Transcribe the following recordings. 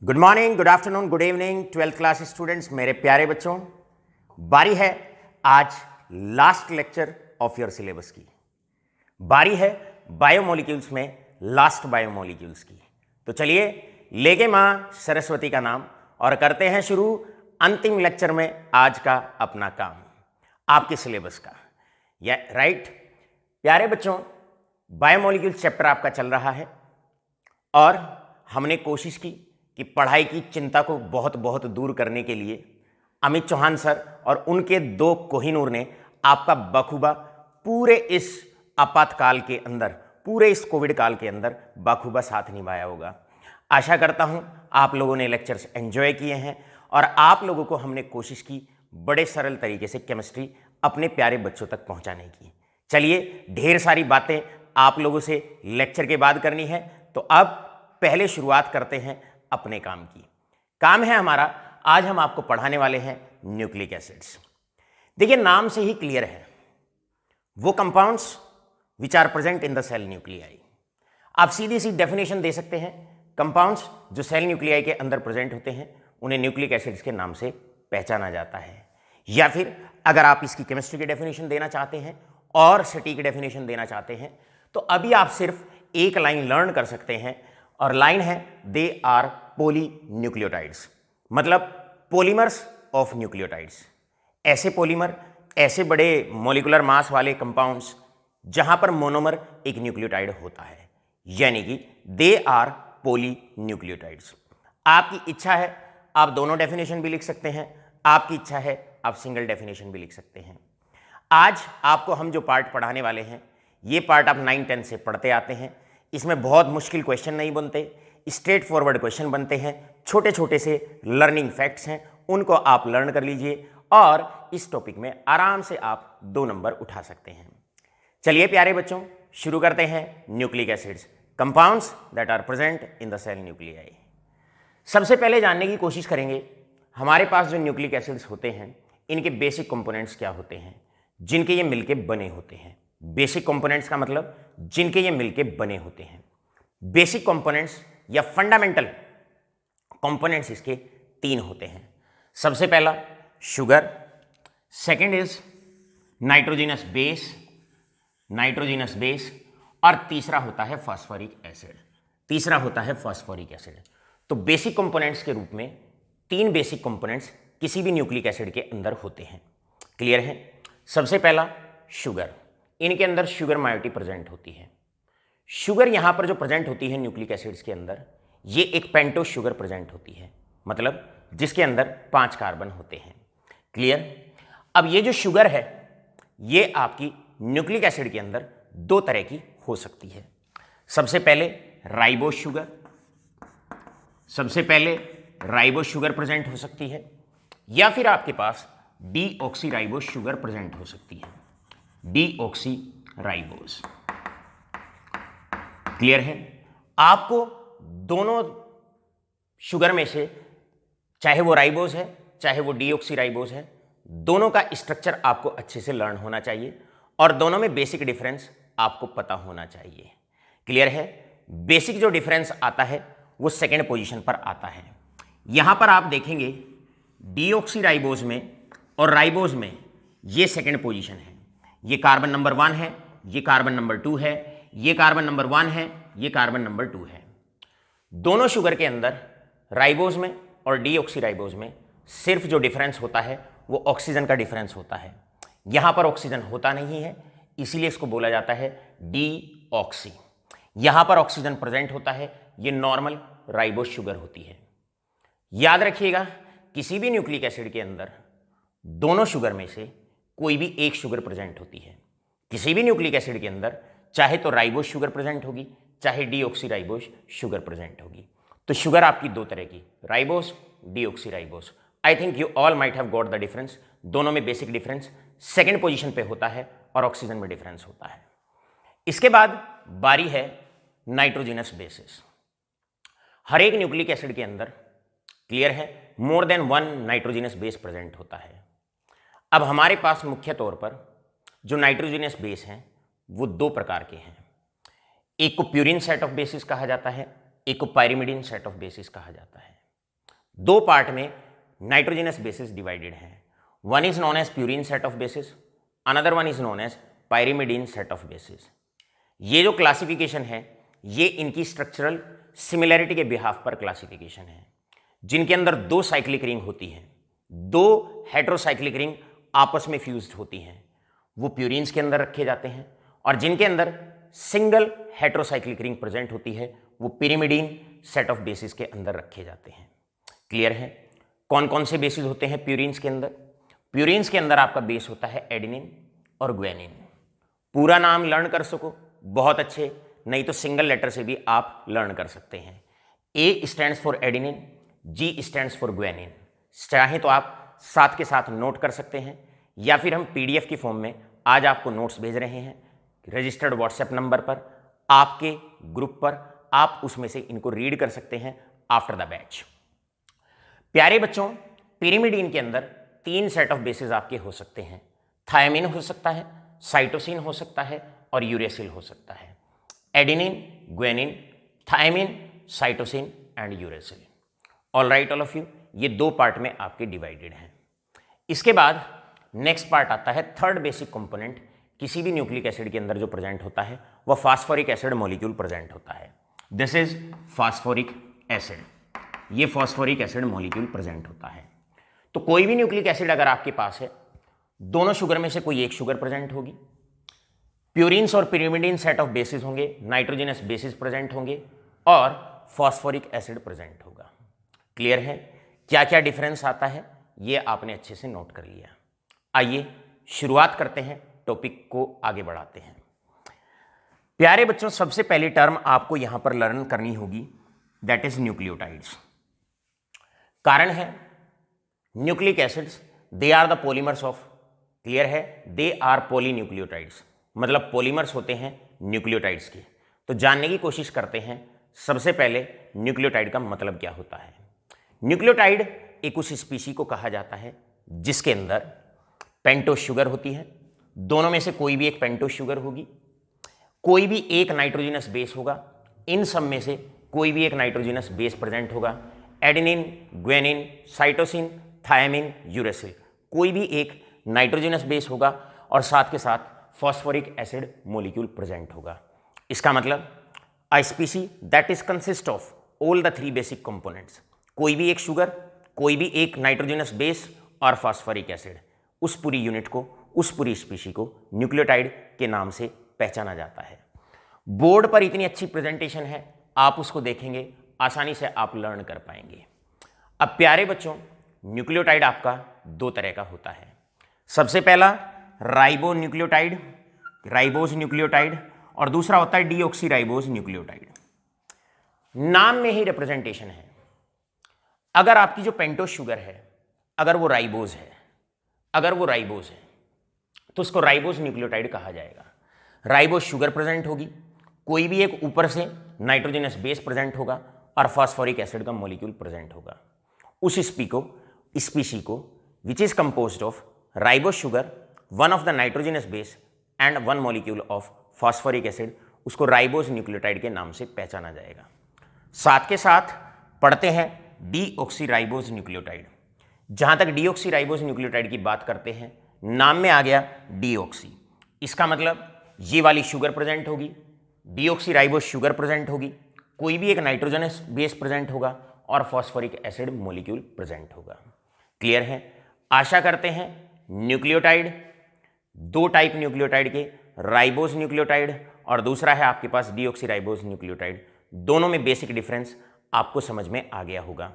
Good morning, good afternoon, good evening 12th class students, मेरे प्यारे बच्चों। बारी है आज last lecture of your syllabus की। बारी है बायोमोलिक्यूल्स में लास्ट बायोमोलिक्यूल्स की। तो चलिए लेके मां सरस्वती का नाम और करते हैं शुरू अंतिम लेक्चर में आज का अपना काम, आपके सिलेबस का। या राइट प्यारे बच्चों, बायोमोलिक्यूल्स चैप्टर आपका चल रहा है और हमने कोशिश की कि पढ़ाई की चिंता को बहुत बहुत दूर करने के लिए अमित चौहान सर और उनके दो कोहिनूर ने आपका बखूबा पूरे इस आपातकाल के अंदर, पूरे इस कोविड काल के अंदर बखूबा साथ निभाया होगा। आशा करता हूं आप लोगों ने लेक्चर्स एंजॉय किए हैं और आप लोगों को हमने कोशिश की बड़े सरल तरीके से केमिस्ट्री अपने प्यारे बच्चों तक पहुंचाने की। चलिए, ढेर सारी बातें आप लोगों से लेक्चर के बाद करनी है, तो अब पहले शुरुआत करते हैं अपने काम की। काम है हमारा, आज हम आपको पढ़ाने वाले हैं न्यूक्लिक एसिड्स। देखिए, नाम से ही क्लियर है, वो compounds which are present in the cell nuclei. आप सीधी सी डेफिनेशन दे सकते हैं, कंपाउंड्स जो सेल न्यूक्लियाई के अंदर प्रेजेंट होते हैं उन्हें न्यूक्लिक एसिड्स के नाम से पहचाना जाता है। या फिर अगर आप इसकी केमिस्ट्री की डेफिनेशन देना चाहते हैं और सटीक डेफिनेशन देना चाहते हैं तो अभी आप सिर्फ एक लाइन लर्न कर सकते हैं, और लाइन है दे आर पोली न्यूक्लियोटाइड्स, मतलब पॉलीमर्स ऑफ न्यूक्लियोटाइड्स। ऐसे पॉलीमर, ऐसे बड़े मॉलिक्यूलर मास वाले कंपाउंड्स जहां पर मोनोमर एक न्यूक्लियोटाइड होता है, यानी कि दे आर पोली न्यूक्लियोटाइड्स। आपकी इच्छा है आप दोनों डेफिनेशन भी लिख सकते हैं, आपकी इच्छा है आप सिंगल डेफिनेशन भी लिख सकते हैं। आज आपको हम जो पार्ट पढ़ाने वाले हैं, ये पार्ट आप 9-10 से पढ़ते आते हैं। इसमें बहुत मुश्किल क्वेश्चन नहीं बनते, स्ट्रेट फॉरवर्ड क्वेश्चन बनते हैं, छोटे छोटे से लर्निंग फैक्ट्स हैं, उनको आप लर्न कर लीजिए और इस टॉपिक में आराम से आप 2 नंबर उठा सकते हैं। चलिए प्यारे बच्चों, शुरू करते हैं nucleic acids, compounds that are present in the cell nuclei. सबसे पहले जानने की कोशिश करेंगे हमारे पास जो न्यूक्लिक एसिड्स होते हैं इनके बेसिक कंपोनेंट्स क्या होते हैं जिनके ये मिलके बने होते हैं। बेसिक कंपोनेंट्स का मतलब जिनके ये मिलके बने होते हैं। बेसिक कंपोनेंट्स या फंडामेंटल कंपोनेंट्स इसके 3 होते हैं। सबसे पहला sugar, second is nitrogenous base, और तीसरा होता है फास्फोरिक एसिड। तो बेसिक कंपोनेंट्स के रूप में 3 बेसिक कंपोनेंट्स किसी भी न्यूक्लिक एसिड के अंदर होते हैं। क्लियर है? सबसे पहला शुगर, इनके अंदर शुगर मायोटी प्रेजेंट होती है। शुगर यहां पर जो प्रेजेंट होती है न्यूक्लिक एसिड्स के अंदर, ये एक पेंटोस शुगर प्रेजेंट होती है, मतलब जिसके अंदर 5 कार्बन होते हैं। क्लियर? अब ये जो शुगर है ये आपकी न्यूक्लिक एसिड के अंदर 2 तरह की हो सकती है। सबसे पहले राइबोस शुगर प्रेजेंट हो सकती है, या फिर आपके पास डीऑक्सीराइबोस शुगर प्रेजेंट हो सकती है। डीऑक्सीराइबोस। क्लियर है? आपको दोनों शुगर में से, चाहे वो राइबोस है चाहे वो डीऑक्सीराइबोस है, दोनों का स्ट्रक्चर आपको अच्छे से लर्न होना चाहिए और दोनों में बेसिक डिफरेंस आपको पता होना चाहिए। क्लियर है? बेसिक जो डिफरेंस आता है वो सेकेंड पोजीशन पर आता है। यहां पर आप देखेंगे डीऑक्सीराइबोस में और राइबोस में ये सेकेंड पोजीशन है। ये कार्बन नंबर 1 है, ये कार्बन नंबर 2 है, ये कार्बन नंबर 1 है, ये कार्बन नंबर 2 है। दोनों शुगर के अंदर राइबोस में और डीऑक्सीराइबोस में सिर्फ जो डिफरेंस होता है वो ऑक्सीजन का डिफरेंस होता है। यहां पर ऑक्सीजन होता नहीं है, इसीलिए इसको बोला जाता है डीऑक्सी। यहां पर ऑक्सीजन प्रेजेंट होता है, ये नॉर्मल राइबोस शुगर होती है। याद रखिएगा, किसी भी न्यूक्लिक एसिड के अंदर दोनों शुगर में से कोई भी एक शुगर प्रेजेंट होती है। किसी भी न्यूक्लिक एसिड के अंदर चाहे तो राइबोस शुगर प्रेजेंट होगी, चाहे डीऑक्सीराइबोस शुगर प्रेजेंट होगी। तो शुगर आपकी 2 तरह की, ribose, deoxyribose. I think you all might have got the difference. दोनों में बेसिक डिफरेंस सेकेंड पोजीशन पे होता है और ऑक्सीजन में डिफरेंस होता है। इसके बाद बारी है नाइट्रोजिनस बेसिस। हर एक न्यूक्लिक एसिड के अंदर, क्लियर है, more than 1 nitrogenous base present होता है। अब हमारे पास मुख्य तौर पर जो नाइट्रोजिनस बेस हैं वो 2 प्रकार के हैं। एक को प्यूरिन सेट ऑफ बेसिस कहा जाता है, एक को पायरिमिडिन सेट ऑफ बेसिस कहा जाता है। दो पार्ट में नाइट्रोजिनस बेसिस डिवाइडेड हैं। One is known as purine set of bases, another one is known as pyrimidine set of bases. ये जो क्लासिफिकेशन है ये इनकी स्ट्रक्चरल सिमिलैरिटी के बिहाफ पर क्लासिफिकेशन है। जिनके अंदर दो साइक्लिक रिंग होती हैं, दो हेटेरोसाइक्लिक रिंग आपस में फ्यूज्ड होती हैं, वो प्यूरिन्स के अंदर रखे जाते हैं। और जिनके अंदर सिंगल हेटेरोसाइक्लिक रिंग प्रेजेंट होती है वो पिरिमिडीन सेट ऑफ बेसिस के अंदर रखे जाते हैं। क्लियर है? कौन कौन से बेसिस होते हैं प्यूरिन्स के अंदर? प्यूरिन्स के अंदर आपका बेस होता है एडेनिन और ग्वेनिन। पूरा नाम लर्न कर सको बहुत अच्छे, नहीं तो सिंगल लेटर से भी आप लर्न कर सकते हैं। ए stands for adenine, ji stands for guanine. चाहे तो आप साथ के साथ नोट कर सकते हैं, या फिर हम पीडीएफ की फॉर्म में आज आपको नोट्स भेज रहे हैं रजिस्टर्ड व्हाट्सएप नंबर पर, आपके ग्रुप पर। आप उसमें से इनको रीड कर सकते हैं आफ्टर द बैच। प्यारे बच्चों, पिरिमिडीन के अंदर तीन सेट ऑफ बेसिस आपके हो सकते हैं। थायमिन हो सकता है, साइटोसिन हो सकता है और यूरेसिल हो सकता है। Adenine, guanine, thymine, cytosine and uracil. All right all of you, ये दो पार्ट में आपके डिवाइडेड हैं। इसके बाद नेक्स्ट पार्ट आता है थर्ड बेसिक कंपोनेंट। किसी भी न्यूक्लिक एसिड के अंदर जो प्रेजेंट होता है वह फास्फोरिक एसिड मॉलिक्यूल प्रेजेंट होता है। This is phosphoric acid. ये फास्फोरिक एसिड मॉलिक्यूल प्रेजेंट होता है। तो कोई भी न्यूक्लिक एसिड अगर आपके पास है, दोनों शुगर में से कोई एक शुगर प्रेजेंट होगी, प्यूरिन्स और पिरिमिडीन सेट ऑफ बेसिस होंगे, नाइट्रोजनस बेसिस प्रेजेंट होंगे और फास्फोरिक एसिड प्रेजेंट होगा। क्लियर है? क्या क्या डिफरेंस आता है ये आपने अच्छे से नोट कर लिया। आइए शुरुआत करते हैं, टॉपिक को आगे बढ़ाते हैं। प्यारे बच्चों, सबसे पहली टर्म आपको यहां पर लर्न करनी होगी, दैट इज न्यूक्लियोटाइड्स। कारण है nucleic acids they are the polymers of, clear है, दे आर पॉलीन्यूक्लियोटाइड्स, मतलब पॉलीमर्स होते हैं न्यूक्लियोटाइड्स के। तो जानने की कोशिश करते हैं सबसे पहले न्यूक्लियोटाइड का मतलब क्या होता है। न्यूक्लियोटाइड एक उस स्पीशी को कहा जाता है जिसके अंदर पेंटोस शुगर होती है, दोनों में से कोई भी एक पेंटोस शुगर होगी, कोई भी एक नाइट्रोजनस बेस होगा, इन सब में से कोई भी एक नाइट्रोजनस बेस प्रेजेंट होगा। Adenine, guanine, cytosine, thymine, uracil, कोई भी एक नाइट्रोजनस बेस होगा और साथ के साथ फॉस्फोरिक एसिड मॉलिक्यूल प्रेजेंट होगा। इसका मतलब अ species that is consist of all the three basic components, कोई भी एक शुगर, कोई भी एक नाइट्रोजनस बेस और फॉस्फोरिक एसिड, उस पूरी यूनिट को, उस पूरी स्पीशी को न्यूक्लियोटाइड के नाम से पहचाना जाता है। बोर्ड पर इतनी अच्छी प्रेजेंटेशन है, आप उसको देखेंगे आसानी से आप लर्न कर पाएंगे। अब प्यारे बच्चों, न्यूक्लियोटाइड आपका दो तरह का होता है। सबसे पहला राइबो न्यूक्लियोटाइड, राइबोज न्यूक्लियोटाइड, और दूसरा होता है डीऑक्सीराइबोज न्यूक्लियोटाइड। नाम में ही रिप्रेजेंटेशन है। अगर आपकी जो पेंटोस शुगर है, अगर वो राइबोज है, तो उसको राइबोज न्यूक्लियोटाइड कहा जाएगा। राइबोज शुगर प्रेजेंट होगी, कोई भी एक ऊपर से नाइट्रोजनस बेस प्रेजेंट होगा और फास्फोरिक एसिड का मॉलिक्यूल प्रेजेंट होगा। उस स्पीशी को which is composed of ribose sugar, one of the nitrogenous base and one molecule of phosphoric acid, उसको राइबोज न्यूक्लियोटाइड के नाम से पहचाना जाएगा। साथ के साथ पढ़ते हैं डीऑक्सीराइबोज न्यूक्लियोटाइड। जहां तक डीऑक्सीराइबोज न्यूक्लियोटाइड की बात करते हैं, नाम में आ गया डीऑक्सी, इसका मतलब ये वाली शुगर प्रेजेंट होगी, डीऑक्सीराइबोज शुगर प्रेजेंट होगी, कोई भी एक नाइट्रोजनस बेस प्रेजेंट होगा और फास्फोरिक एसिड मॉलिक्यूल प्रेजेंट होगा। क्लियर है? आशा करते हैं न्यूक्लियोटाइड, दो टाइप न्यूक्लियोटाइड के, राइबोज न्यूक्लियोटाइड और दूसरा है आपके पास डीऑक्सीराइबोज न्यूक्लियोटाइड, दोनों में बेसिक डिफरेंस आपको समझ में आ गया होगा।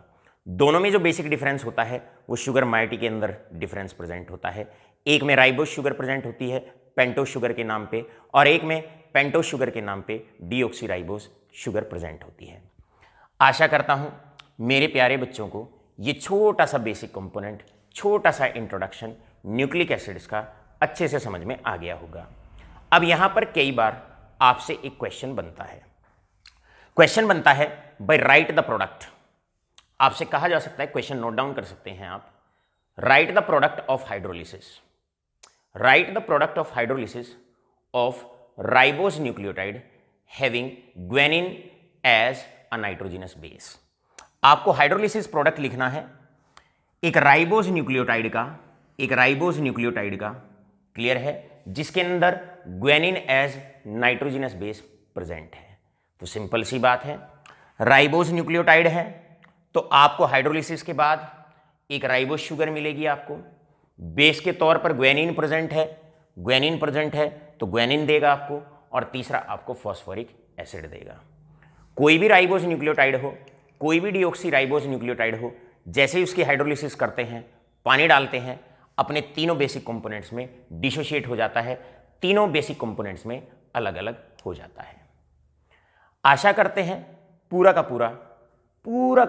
दोनों में जो बेसिक डिफरेंस होता है वो शुगर माइटी के अंदर डिफरेंस प्रेजेंट होता है। एक में राइबोज शुगर प्रेजेंट होती है पेंटोस शुगर के नाम पे, और एक में पेंटोस शुगर के नाम पे डीऑक्सीराइबोज शुगर प्रेजेंट होती है। आशा करता हूं मेरे प्यारे बच्चों को ये छोटा सा बेसिक कंपोनेंट, छोटा सा इंट्रोडक्शन न्यूक्लिक एसिड्स का अच्छे से समझ में आ गया होगा। अब यहां पर कई बार आपसे एक क्वेश्चन बनता है बाय राइट द प्रोडक्ट। आपसे कहा जा सकता है, क्वेश्चन नोट डाउन कर सकते हैं आप, write the product of hydrolysis, write the product of hydrolysis of ribose nucleotide having guanine as a nitrogenous base. आपको हाइड्रोलिसिस प्रोडक्ट लिखना है एक राइबोज न्यूक्लियोटाइड का, क्लियर है, जिसके अंदर guanine as nitrogenous base present है। तो सिंपल सी बात है, राइबोज न्यूक्लियोटाइड है तो आपको हाइड्रोलिसिस के बाद एक राइबोज शुगर मिलेगी, आपको बेस के तौर पर ग्वेनिन प्रेजेंट है तो ग्वेनिन देगा आपको, और तीसरा आपको फॉस्फोरिक एसिड देगा। कोई भी राइबोज न्यूक्लियोटाइड हो, कोई भी डीऑक्सी राइबोज न्यूक्लियोटाइड हो, जैसे ही उसकी हाइड्रोलिसिस करते हैं, पानी डालते हैं, अपने तीनों बेसिक कंपोनेंट्स में डिसोशिएट हो जाता है, तीनों बेसिक कंपोनेंट्स में अलग अलग हो जाता है। आशा करते हैं पूरा का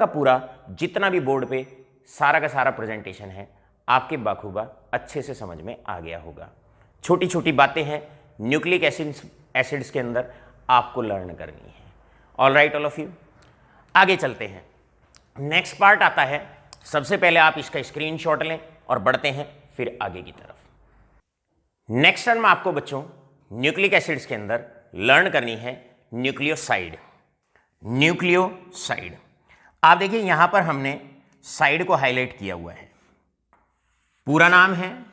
पूरा जितना भी बोर्ड पे सारा का सारा प्रेजेंटेशन है आपके बखूबा अच्छे से समझ में आ गया होगा। छोटी छोटी बातें हैं न्यूक्लिक एसिड्स के अंदर आपको लर्न करनी है। All right all of you, आगे चलते हैं। नेक्स्ट पार्ट आता है, सबसे पहले आप इसका स्क्रीनशॉट लें और बढ़ते हैं फिर आगे की तरफ। नेक्स्ट टर्म आपको बच्चों न्यूक्लिक एसिड्स के अंदर लर्न करनी है न्यूक्लियोसाइड। आप देखिए यहां पर हमने साइड को हाईलाइट किया हुआ है, पूरा नाम है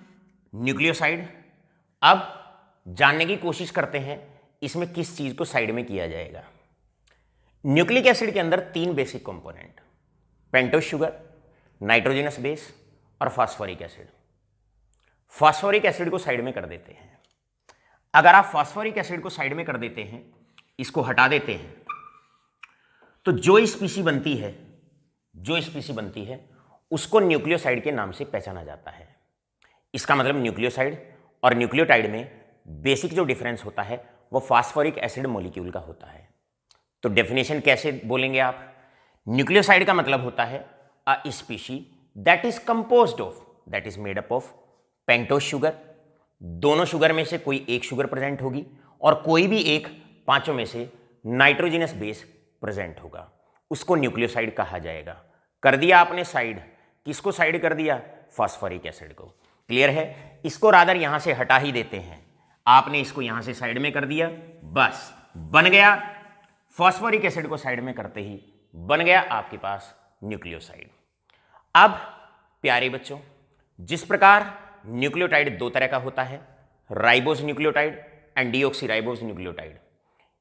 न्यूक्लियोसाइड। अब जानने की कोशिश करते हैं इसमें किस चीज को साइड में किया जाएगा। न्यूक्लिक एसिड के अंदर तीन basic component, pentose sugar, nitrogenous base और फास्फोरिक एसिड। फास्फोरिक एसिड को साइड में कर देते हैं। अगर आप फास्फोरिक एसिड को साइड में कर देते हैं, इसको हटा देते हैं, तो जो स्पीसी बनती है उसको न्यूक्लियोसाइड के नाम से पहचाना जाता है। इसका मतलब न्यूक्लियोसाइड और न्यूक्लियोटाइड में बेसिक जो डिफरेंस होता है वो फास्फोरिक एसिड मॉलिक्यूल का होता है। तो डेफिनेशन कैसे बोलेंगे आप? न्यूक्लियोसाइड का मतलब होता है अ species that is made up of pentose sugar, दोनों शुगर में से कोई एक शुगर प्रेजेंट होगी और कोई भी एक पांचों में से नाइट्रोजनस बेस प्रेजेंट होगा, उसको न्यूक्लियोसाइड कहा जाएगा। कर दिया आपने साइड, किसको साइड कर दिया? फास्फोरिक एसिड को। क्लियर है? इसको रादर यहां से हटा ही देते हैं, आपने इसको यहां से साइड में कर दिया, बस बन गया। फास्फोरिक एसिड को साइड में करते ही बन गया आपके पास न्यूक्लियोसाइड। अब प्यारे बच्चों, जिस प्रकार न्यूक्लियोटाइड दो तरह का होता है, ribose nucleotide and deoxy ribose nucleotide,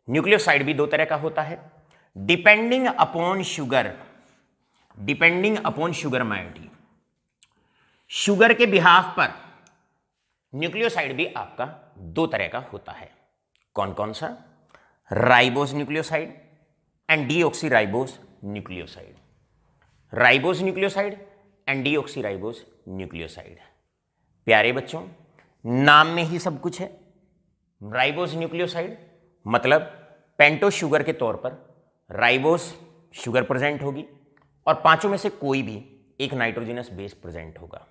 nucleoside भी दो तरह का होता है। डिपेंडिंग अपॉन शुगर मायोटी, शुगर के बिहाफ पर न्यूक्लियोसाइड भी आपका दो तरह का होता है। कौन कौन सा? Ribose nucleoside and deoxy ribose nucleoside. Ribose nucleoside and deoxy ribose nucleoside. प्यारे बच्चों, नाम में ही सब कुछ है। राइबोज न्यूक्लियोसाइड मतलब पेंटोस शुगर के तौर पर राइबोज शुगर प्रेजेंट होगी और पांचों में से कोई भी एक नाइट्रोजनस बेस प्रेजेंट होगा।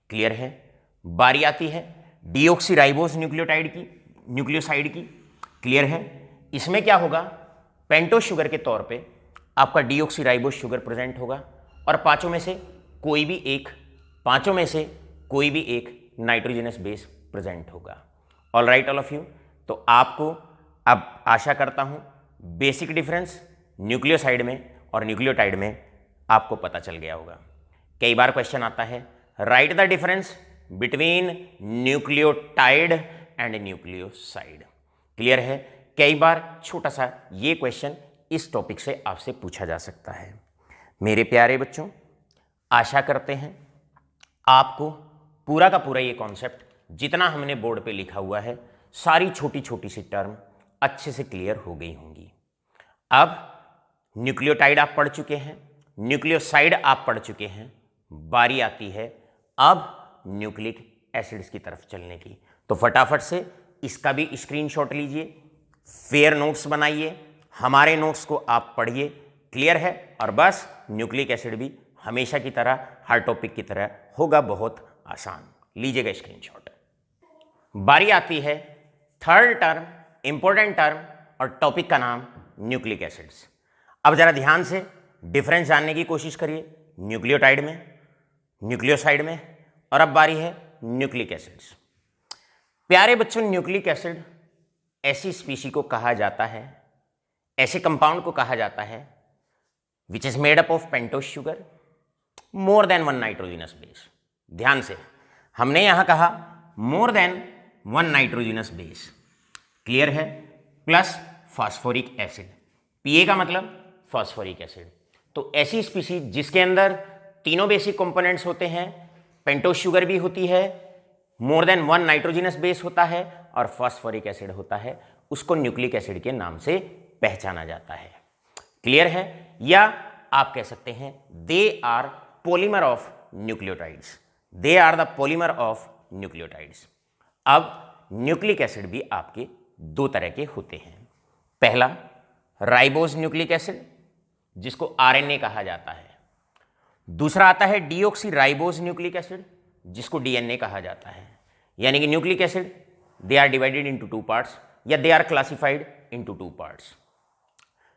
क्लियर है? बारी आती है डीऑक्सी राइबोज न्यूक्लियोसाइड की। क्लियर है? इसमें क्या होगा? पेंटोस शुगर के तौर पे आपका डीऑक्सी राइबोज शुगर प्रेजेंट होगा और पांचों में से कोई भी एक नाइट्रोजनस बेस प्रेजेंट होगा। All right all of you, तो आपको अब आशा करता हूं बेसिक डिफरेंस न्यूक्लियोसाइड में और न्यूक्लियोटाइड में आपको पता चल गया होगा। कई बार क्वेश्चन आता है, right the difference between nucleotide and nucleoside. Clear है? कई बार छोटा सा ये क्वेश्चन इस टॉपिक से आपसे पूछा जा सकता है। मेरे प्यारे बच्चों, आशा करते हैं आपको पूरा का पूरा ये कॉन्सेप्ट जितना हमने बोर्ड पे लिखा हुआ है, सारी छोटी छोटी सी टर्म अच्छे से क्लियर हो गई होंगी। अब न्यूक्लियोटाइड आप पढ़ चुके हैं, न्यूक्लियोसाइड आप पढ़ चुके हैं, बारी आती है अब न्यूक्लिक एसिड्स की तरफ चलने की। तो फटाफट से इसका भी स्क्रीनशॉट लीजिए, फेयर नोट्स बनाइए, हमारे नोट्स को आप पढ़िए। क्लियर है? और बस न्यूक्लिक एसिड भी हमेशा की तरह हर टॉपिक की तरह होगा बहुत आसान। लीजिएगा स्क्रीनशॉट। बारी आती है थर्ड टर्म, इंपॉर्टेंट टर्म और टॉपिक का नाम न्यूक्लिक एसिड्स। अब जरा ध्यान से डिफरेंस जानने की कोशिश करिए न्यूक्लियोटाइड में, न्यूक्लियोसाइड में, और अब बारी है न्यूक्लिक एसिड्स। प्यारे बच्चों, न्यूक्लिक एसिड ऐसी स्पीशी को कहा जाता है, ऐसे कंपाउंड को कहा जाता है which is made up of pentose sugar more than one nitrogenous base. ध्यान से, हमने यहां कहा मोर than one nitrogenous base, clear है, प्लस फास्फोरिक एसिड। पीए का मतलब फास्फोरिक एसिड। तो ऐसी स्पीसीज जिसके अंदर तीनों बेसिक कंपोनेंट्स होते हैं, पेंटोस शुगर भी होती है, मोर देन वन नाइट्रोजिनस बेस होता है और फास्फोरिक एसिड होता है, उसको न्यूक्लिक एसिड के नाम से पहचाना जाता है। क्लियर है? या आप कह सकते हैं they are polymer of nucleotides, they are the polymer of nucleotides. अब न्यूक्लिक एसिड भी आपके दो तरह के होते हैं। पहला राइबोज न्यूक्लिक एसिड जिसको आरएनए कहा जाता है, दूसरा आता है डीऑक्सी राइबोज न्यूक्लिक एसिड जिसको डीएनए कहा जाता है। यानी कि न्यूक्लिक acid they are divided into two parts या they are classified into two parts.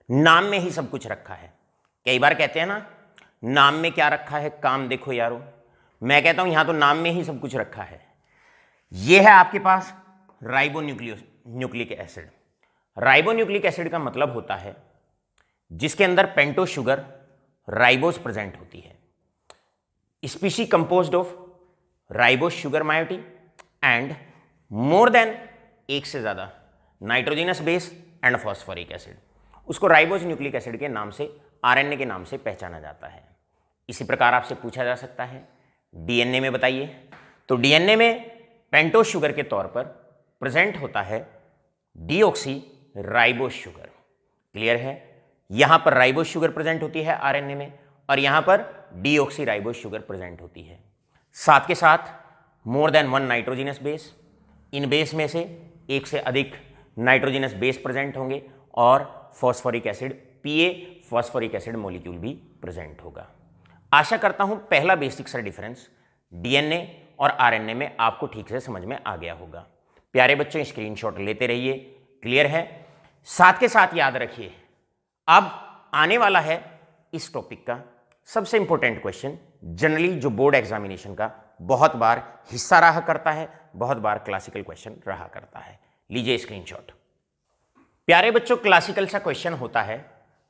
नाम में ही सब कुछ रखा है। कई बार कहते हैं ना, नाम में क्या रखा है, काम देखो यारो। मैं कहता हूं यहां तो नाम में ही सब कुछ रखा है। यह है आपके पास राइबोन्यूक्लिक एसिड। राइबोन्यूक्लिक एसिड का मतलब होता है जिसके अंदर पेंटोस शुगर राइबोज प्रेजेंट होती है। Species composed of ribose sugar मायोटी and more than एक से ज्यादा nitrogenous base and phosphoric acid, उसको राइबोज न्यूक्लिक एसिड के नाम से, आरएनए के नाम से पहचाना जाता है। इसी प्रकार आपसे पूछा जा सकता है डीएनए में बताइए, तो डीएनए में पेंटोस शुगर के तौर पर प्रेजेंट होता है डीऑक्सी राइबोज शुगर। क्लियर है? यहां पर राइबोज शुगर प्रेजेंट होती है आरएनए में और यहां पर डीऑक्सी राइबोज शुगर प्रेजेंट होती है। साथ के साथ more than one nitrogenous base, इन बेस में से एक से अधिक नाइट्रोजिनस बेस प्रेजेंट होंगे और फॉस्फोरिक एसिड पीए फॉस्फोरिक एसिड मॉलिक्यूल भी प्रेजेंट होगा। आशा करता हूं पहला बेसिक सा डिफरेंस डीएनए और आरएनए में आपको ठीक से समझ में आ गया होगा। प्यारे बच्चों, स्क्रीनशॉट लेते रहिए। क्लियर है? साथ के साथ याद रखिए, अब आने वाला है इस टॉपिक का सबसे इंपॉर्टेंट क्वेश्चन, जनरली जो बोर्ड एग्जामिनेशन का बहुत बार हिस्सा रहा करता है, बहुत बार क्लासिकल क्वेश्चन रहा करता है। लीजिए स्क्रीनशॉट। प्यारे बच्चों, क्लासिकल सा क्वेश्चन होता है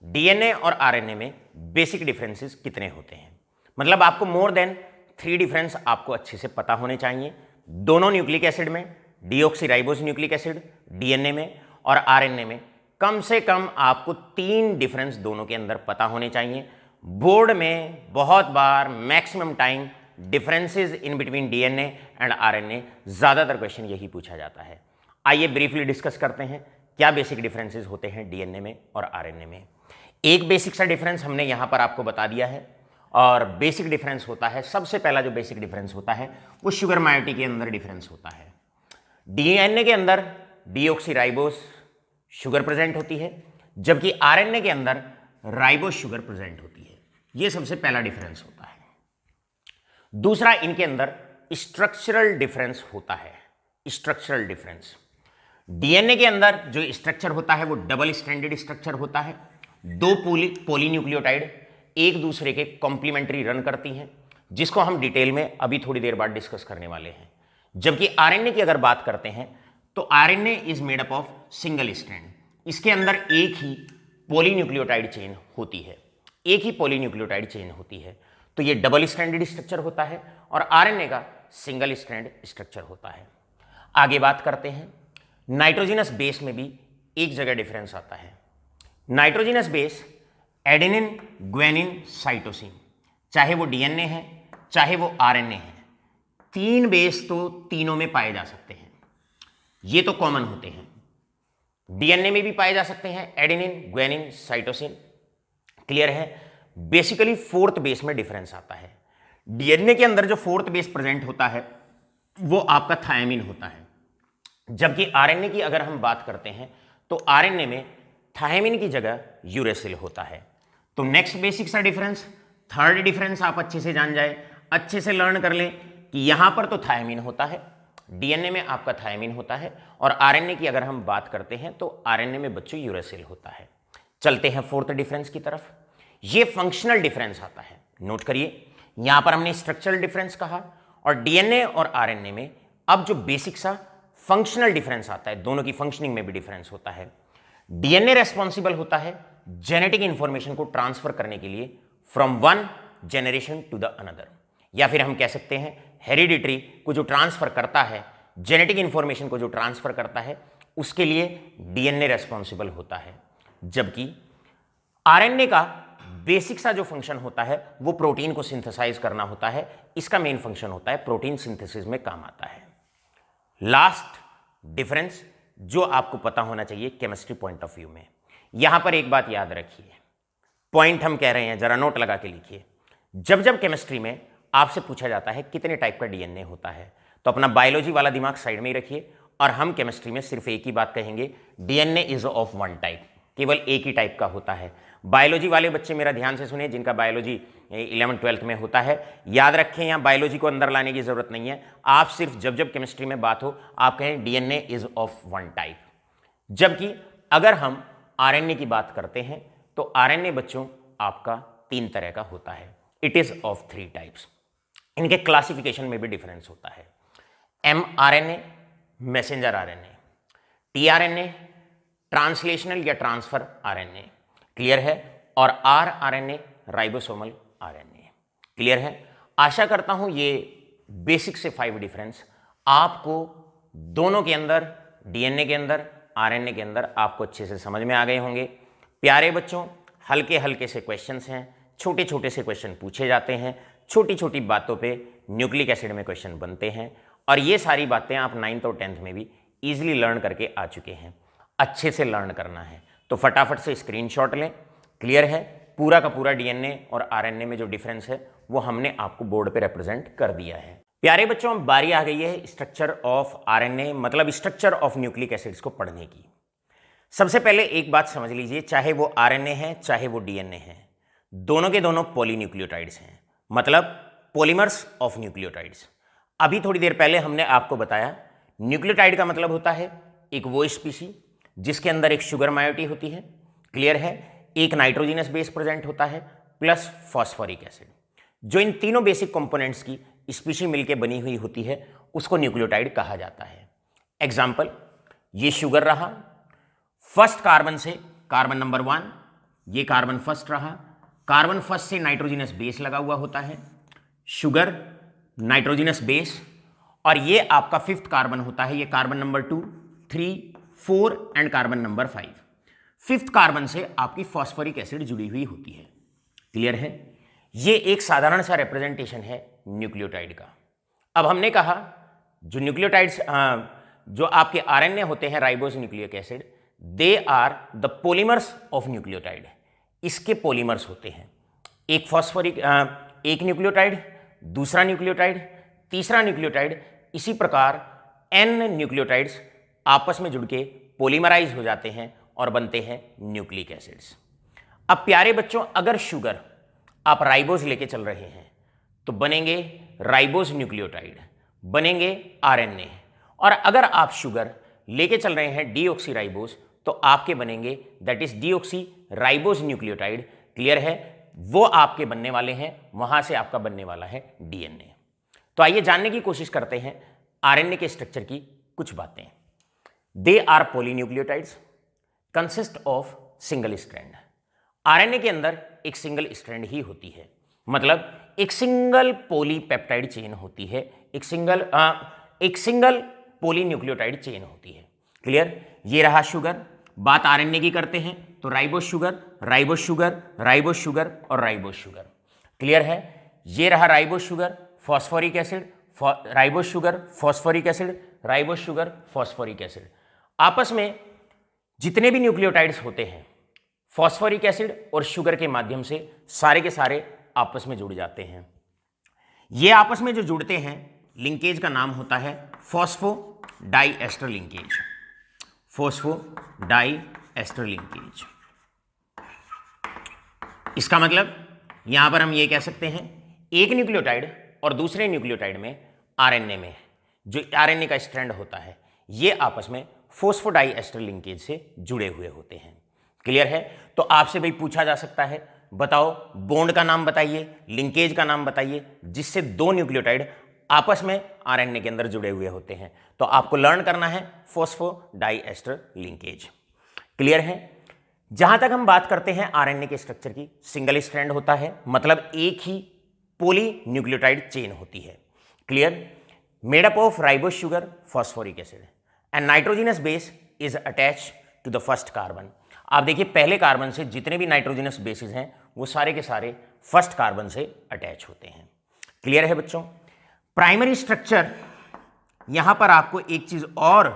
डीएनए और आरएनए में बेसिक डिफरेंसेस कितने होते हैं। मतलब आपको मोर देन 3 डिफरेंस आपको अच्छे से पता होने चाहिए। दोनों न्यूक्लिक एसिड में, डीऑक्सीराइबोज न्यूक्लिक एसिड डीएनए में और आरएनए में कम से कम आपको 3 डिफरेंस दोनों के अंदर पता होने चाहिए। बोर्ड में बहुत बार maximum time differences in between DNA and RNA, ज्यादातर क्वेश्चन यही पूछा जाता है। आइए ब्रीफली डिस्कस करते हैं क्या बेसिक डिफरेंसेस होते हैं डीएनए में और आरएनए में। एक बेसिक सा डिफरेंस हमने यहां पर आपको बता दिया है और बेसिक डिफरेंस होता है, सबसे पहला जो बेसिक डिफरेंस होता है वो शुगर मायोटी के अंदर डिफरेंस होता है। डीएनए के अंदर डीऑक्सीराइबोज शुगर प्रेजेंट होती है, जबकि आरएनए के अंदर राइबोज शुगर प्रेजेंट होती है। यह सबसे पहला डिफरेंस होता है। दूसरा, इनके अंदर स्ट्रक्चरल डिफरेंस होता है। स्ट्रक्चरल डिफरेंस, डीएनए के अंदर जो स्ट्रक्चर होता है वो डबल स्ट्रैंडेड स्ट्रक्चर होता है। दो पॉलीन्यूक्लियोटाइड एक दूसरे के कॉम्प्लीमेंट्री रन करती हैं, जिसको हम डिटेल में अभी थोड़ी देर बाद डिस्कस करने वाले हैं। जबकि आरएनए की अगर बात करते हैं तो RNA is made up of single strand. इसके अंदर एक ही पॉलीन्यूक्लियोटाइड चेन होती है, एक ही पॉलीन्यूक्लियोटाइड चेन होती है। तो ये डबल स्ट्रैंडेड स्ट्रक्चर होता है और आरएनए का सिंगल स्ट्रैंड स्ट्रक्चर होता है। आगे बात करते हैं, नाइट्रोजिनस बेस में भी एक जगह डिफरेंस आता है। Nitrogenous base adenine, guanine, cytosine, चाहे वो डीएनए है चाहे वो आरएनए है, 3 बेस तो तीनों में पाए जा सकते हैं। ये तो कॉमन होते हैं, डीएनए में भी पाए जा सकते हैं एडेनिन, ग्वानिन, साइटोसिन। क्लियर है? बेसिकली 4th बेस में डिफरेंस आता है। डीएनए के अंदर जो 4th बेस प्रेजेंट होता है वो आपका थायमिन होता है, जबकि आरएनए की अगर हम बात करते हैं तो आरएनए में थायमिन की जगह यूरेसिल होता है। तो नेक्स्ट बेसिक सा डिफरेंस, 3rd डिफरेंस आप अच्छे से जान जाए, अच्छे से लर्न कर लें कि यहां पर तो थायमिन होता है, डीएनए में आपका थायमिन होता है और आरएनए की अगर हम बात करते हैं तो आरएनए में बच्चों यूरेसिल होता है। चलते हैं 4th डिफरेंस की तरफ। ये फंक्शनल डिफरेंस आता है। नोट करिए, यहां पर हमने स्ट्रक्चरल डिफरेंस कहा और डीएनए और आरएनए में अब जो बेसिक सा फंक्शनल डिफरेंस आता है, दोनों की फंक्शनिंग में भी डिफरेंस होता है। डीएनए रेस्पॉन्सिबल होता है जेनेटिक इंफॉर्मेशन को ट्रांसफर करने के लिए from one generation to the another, या फिर हम कह सकते हैं हेरिडिटरी को जो ट्रांसफर करता है, जेनेटिक इंफॉर्मेशन को जो ट्रांसफर करता है, उसके लिए डीएनए रेस्पॉन्सिबल होता है। जबकि आरएनए का बेसिक सा जो फंक्शन होता है वो प्रोटीन को सिंथेसाइज करना होता है, इसका मेन फंक्शन होता है प्रोटीन सिंथेसिस में काम आता है। लास्ट डिफरेंस जो आपको पता होना चाहिए केमिस्ट्री पॉइंट ऑफ व्यू में, यहां पर एक बात याद रखिए, पॉइंट हम कह रहे हैं, जरा नोट लगा के लिखिए। जब जब केमिस्ट्री में आपसे पूछा जाता है कितने टाइप का डीएनए होता है, तो अपना बायोलॉजी वाला दिमाग साइड में ही रखिए और हम केमिस्ट्री में सिर्फ एक ही बात कहेंगे, DNA is of one type, केवल एक ही टाइप का होता है। बायोलॉजी वाले बच्चे मेरा ध्यान से सुने, जिनका बायोलॉजी 11th-12th में होता है, याद रखें यहाँ बायोलॉजी को अंदर लाने की जरूरत नहीं है। आप सिर्फ जब जब केमिस्ट्री में बात हो आप कहें DNA is of one type. जबकि अगर हम आरएनए की बात करते हैं तो आरएनए बच्चों आपका 3 तरह का होता है, इट इज ऑफ 3 टाइप्स। इनके क्लासिफिकेशन में भी डिफरेंस होता है। mRNA messenger RNA, tRNA translational या ट्रांसफर आरएनए, क्लियर है, और आरआरएनए राइबोसोमल आरएनए, क्लियर है। आशा करता हूं ये बेसिक से 5 डिफरेंस आपको दोनों के अंदर, डीएनए के अंदर, आरएनए के अंदर आपको अच्छे से समझ में आ गए होंगे। प्यारे बच्चों, हल्के हल्के से क्वेश्चंस हैं, छोटे छोटे से क्वेश्चन पूछे जाते हैं, छोटी छोटी बातों पे न्यूक्लिक एसिड में क्वेश्चन बनते हैं, और ये सारी बातें आप 9th और 10th में भी इजीली लर्न करके आ चुके हैं। अच्छे से लर्न करना है तो फटाफट से स्क्रीनशॉट लें, क्लियर है। पूरा का पूरा डीएनए और आरएनए में जो डिफरेंस है वो हमने आपको बोर्ड पे रिप्रेजेंट कर दिया है। प्यारे बच्चों, अब बारी आ गई है स्ट्रक्चर ऑफ आरएनए, मतलब स्ट्रक्चर ऑफ न्यूक्लिक एसिड्स को पढ़ने की। सबसे पहले एक बात समझ लीजिए, चाहे वो आरएनए है चाहे वो डीएनए है, दोनों के दोनों पॉलीन्यूक्लियोटाइड्स हैं, मतलब पॉलीमर्स ऑफ न्यूक्लियोटाइड्स। अभी थोड़ी देर पहले हमने आपको बताया न्यूक्लियोटाइड का मतलब होता है एक वो स्पीशी जिसके अंदर एक शुगर मायोटी होती है, क्लियर है, एक नाइट्रोजिनस बेस प्रेजेंट होता है प्लस फॉस्फोरिक एसिड। जो इन तीनों बेसिक कंपोनेंट्स की स्पीशी मिलकर बनी हुई होती है उसको न्यूक्लियोटाइड कहा जाता है। एग्जाम्पल, ये शुगर रहा, फर्स्ट कार्बन से कार्बन नंबर 1, ये कार्बन फर्स्ट रहा, कार्बन फर्स्ट से नाइट्रोजिनस बेस लगा हुआ होता है, शुगर नाइट्रोजिनस बेस, और ये आपका 5th कार्बन होता है, ये carbon number 2, 3, 4 and carbon number 5। 5th carbon से आपकी फॉस्फोरिक एसिड जुड़ी हुई होती है, क्लियर है। ये एक साधारण सा रिप्रेजेंटेशन है न्यूक्लियोटाइड का। अब हमने कहा जो न्यूक्लियोटाइड्स जो आपके आरएनए होते हैं, ribose nucleic acid, they are the polymers of nucleotide. इसके पॉलीमर्स होते हैं, एक फॉस्फोरिक एक न्यूक्लियोटाइड, दूसरा न्यूक्लियोटाइड, तीसरा न्यूक्लियोटाइड, इसी प्रकार n न्यूक्लियोटाइड्स आपस में जुड़ के पॉलीमराइज हो जाते हैं और बनते हैं न्यूक्लिक एसिड्स। अब प्यारे बच्चों, अगर शुगर आप राइबोज लेके चल रहे हैं तो बनेंगे राइबोज न्यूक्लियोटाइड, बनेंगे आरएनए, और अगर आप शुगर लेके चल रहे हैं डीऑक्सी राइबोज तो आपके बनेंगे that is deoxy ribose nucleotide, clear है। वो आपके बनने वाले हैं, वहां से आपका बनने वाला है डीएनए। तो आइए जानने की कोशिश करते हैं आरएनए के स्ट्रक्चर की कुछ बातें। They are polynucleotides consist of single strand. RNA के अंदर एक सिंगल स्ट्रैंड ही होती है, मतलब एक सिंगल पॉलीपेप्टाइड चेन होती है, एक सिंगल पॉलीन्यूक्लियोटाइड चेन होती है, क्लियर। ये रहा शुगर, बात आरएनए की करते हैं तो ribose sugar, ribose sugar, ribose sugar और राइबोस शुगर, क्लियर है। ये रहा ribose sugar, phosphoric acid, ribose sugar, phosphoric acid, ribose sugar, phosphoric acid. आपस में जितने भी न्यूक्लियोटाइड्स होते हैं फॉस्फोरिक एसिड और शुगर के माध्यम से सारे के सारे आपस में जुड़ जाते हैं। ये आपस में जो जुड़ते हैं लिंकेज का नाम होता है फॉस्फोडाइएस्टर लिंकेज, फॉस्फोडाइएस्टर लिंकेज। इसका मतलब यहां पर हम ये कह सकते हैं एक न्यूक्लियोटाइड और दूसरे न्यूक्लियोटाइड में आरएनए में जो आरएनए का स्ट्रैंड होता है ये आपस में फॉस्फोडाइएस्टर लिंकेज से जुड़े हुए होते हैं, क्लियर है। तो आपसे भाई पूछा जा सकता है बताओ बॉन्ड का नाम बताइए, लिंकेज का नाम बताइए जिससे दो न्यूक्लियोटाइड आपस में आरएनए के अंदर जुड़े हुए होते हैं। तो आपको लर्न करना है फॉस्फोडाइएस्टर लिंकेज, क्लियर है। जहां तक हम बात करते हैं आरएनए के स्ट्रक्चर की, सिंगल स्ट्रैंड होता है, मतलब एक ही पॉली न्यूक्लियोटाइड चेन होती है। Clear? Made up of ribose sugar, phosphoric acid and nitrogenous base is attach to the first carbon. आप देखिए पहले कार्बन से जितने भी नाइट्रोजिनस बेसिस हैं वो सारे के सारे फर्स्ट कार्बन से अटैच होते हैं। क्लियर है बच्चों? प्राइमरी स्ट्रक्चर, यहां पर आपको एक चीज और